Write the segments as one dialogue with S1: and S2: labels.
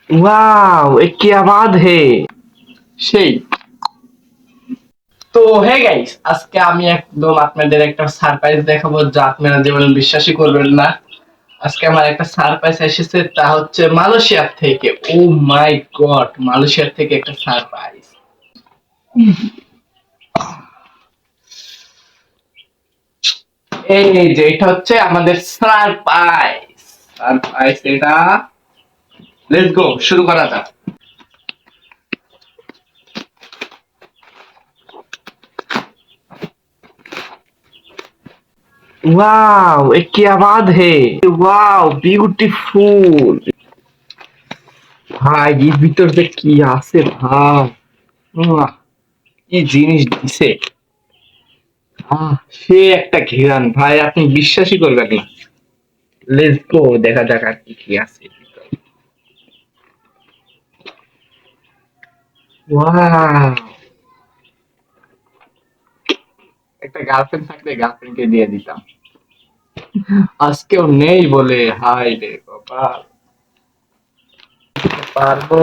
S1: Wow! ये क्या बात है? সেই তো হে গাইস, আজকে আমি একদম আপনাদের একটা সারপ্রাইজ দেখাবো যা আপনারা জীবনে বিশ্বাসই করবেন না। আজকে আমার একটা সারপ্রাইজ এসেছে, তা হচ্ছে মালয়েশিয়া থেকে। ও মাই গড, মালয়েশিয়া থেকে একটা সারপ্রাইজ। এই যে এটা হচ্ছে আমাদের সারপ্রাইজ। সারপ্রাইজ এটা, লেটস গো, শুরু করা যাক। वाओ! ये क्या बात है? वाओ! ब्यूटीफुल! ভাই এর ভিতর যে কি আছে ভাই, উয়াহ, কি জিনিস দিছে। সে একটা ঘেরান ভাই, আপনি বিশ্বাসই করবেন না। লেটস গো, দেখা যাক আর কি কি আছে। ওয়াও! একটা গার্লফ্রেন্ড থাকলে গার্লফ্রেন্ডকে দিয়ে দিতাম। আজকেও নেই বলে, হাই রে কপাল। পারবো।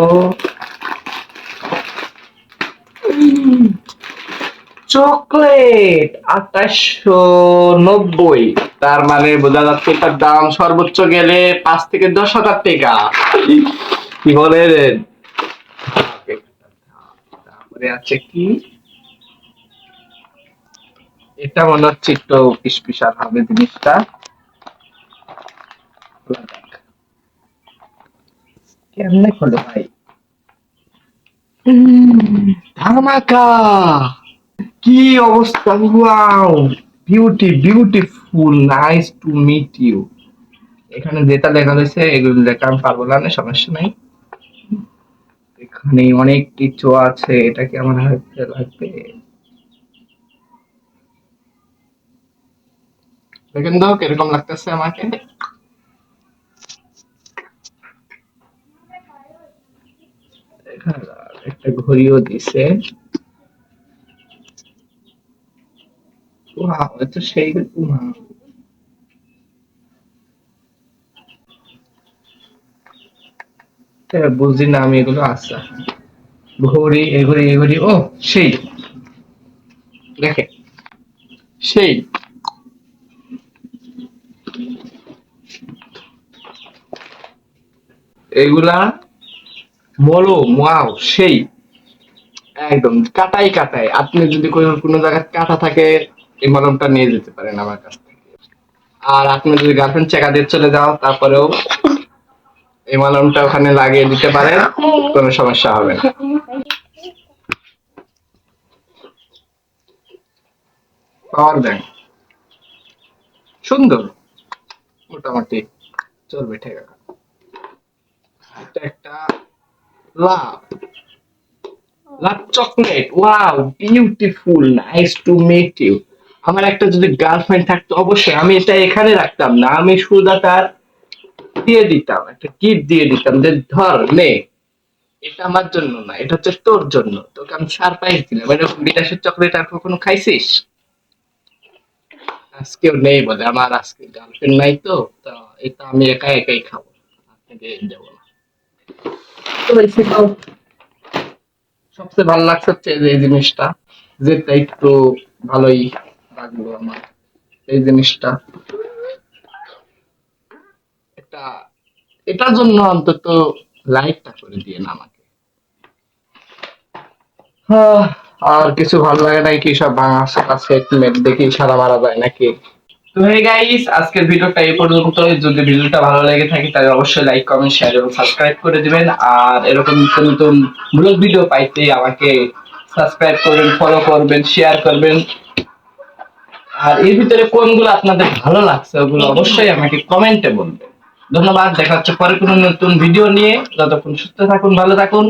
S1: চকলেট 2890, তার মানে বোঝা যাচ্ছে এটার দাম সর্বোচ্চ গেলে 5 থেকে 10 হাজার টাকা। কি বলেন? তারপরে আছে কি, এটা মনে হচ্ছে একটু পিসপিসার হবে জিনিসটা। কেমনে খোলে ভাই? ধামাকা! কি অবস্থা! Wow, beautiful, nice to meet you. এখানে যেটা লেখা রয়েছে এগুলো লেখা আমি পারবো না, সমস্যা নাই। এখানে অনেক কিছু আছে, এটা কি আমার হাতে লাগবে? দেখেন তো কিরকম লাগতেছে আমাকে। এখানে একটা ঘড়িও দিছে। ওয়াও, এটা সেই ওয়াও। বুঝি না আমি এগুলো। আচ্ছা, ঘড়ি, এ ঘড়ি ও সেই, দেখেন, সেই এগুলা মলম। ওয়াও, সেই একদম কাটাই কাটাই। আপনি যদি কোনো জায়গায় কাটা থাকে, এই মলমটা নিয়ে যেতে পারেন আমার কাছ থেকে। আর আপনি যদি গার্লফ্রেন্ড চেকা দিয়ে চলে যাও, তারপরেও এই মলমটা ওখানে লাগিয়ে দিতে পারেন, কোনো সমস্যা হবে না। পাওয়ার ব্যাংক সুন্দর, মোটামুটি চলবে, ঠিক আছে। এটা একটা love, love chocolate. Wow, beautiful, nice to meet you. আমার একটা যদি গার্লফ্রেন্ড থাকতো, অবশ্যই আমি এটা এখানে রাখতাম না, আমি সুদা তার দিয়ে দিতাম, একটা গিফট দিয়ে দিতাম যে ধর নে, এটা আমার জন্য না, এটা হচ্ছে তোর জন্য, তোকে আমি সারপ্রাইজ দিলাম। এরকম বিলাসের চকলেট আর কখনো খাইছিস? আজকেও নেই বলে, আমার আজকে গার্লফ্রেন্ড নাই তো, তো এটা আমি একা একাই খাবো, আপনাকে দেবো না। তো এসে তো সবচেয়ে ভালো লাগছে হচ্ছে যে এই জিনিসটা, যেটা একটু ভালোই লাগলো আমার, এই জিনিসটা। এটা, এটার জন্য অন্তত লাইকটা করে দিয়ে না আমাকে। আহ, আর কিছু ভালো লাগে নাকি, সব ভাঙা সারা সেটমেন্ট দেখি সারা মারা যায় নাকি। তো হে গাইস, আজকের ভিডিওটা এই পর্যন্ত। যদি ভিডিওটা ভালো লেগে থাকে তাহলে অবশ্যই লাইক, কমেন্ট, শেয়ার এবং সাবস্ক্রাইব করে দিবেন। আর এরকম নতুন নতুন ব্লগ ভিডিও পাইতে আমাকে সাবস্ক্রাইব করবেন, ফলো করবেন, শেয়ার করবেন। আর এর ভিতরে কোনগুলো আপনাদের ভালো লাগছে ওগুলো অবশ্যই আমাকে কমেন্টে বলবেন। ধন্যবাদ, দেখা হচ্ছে পরে কোনো নতুন ভিডিও নিয়ে। যতক্ষণ সুস্থ থাকুন, ভালো থাকুন।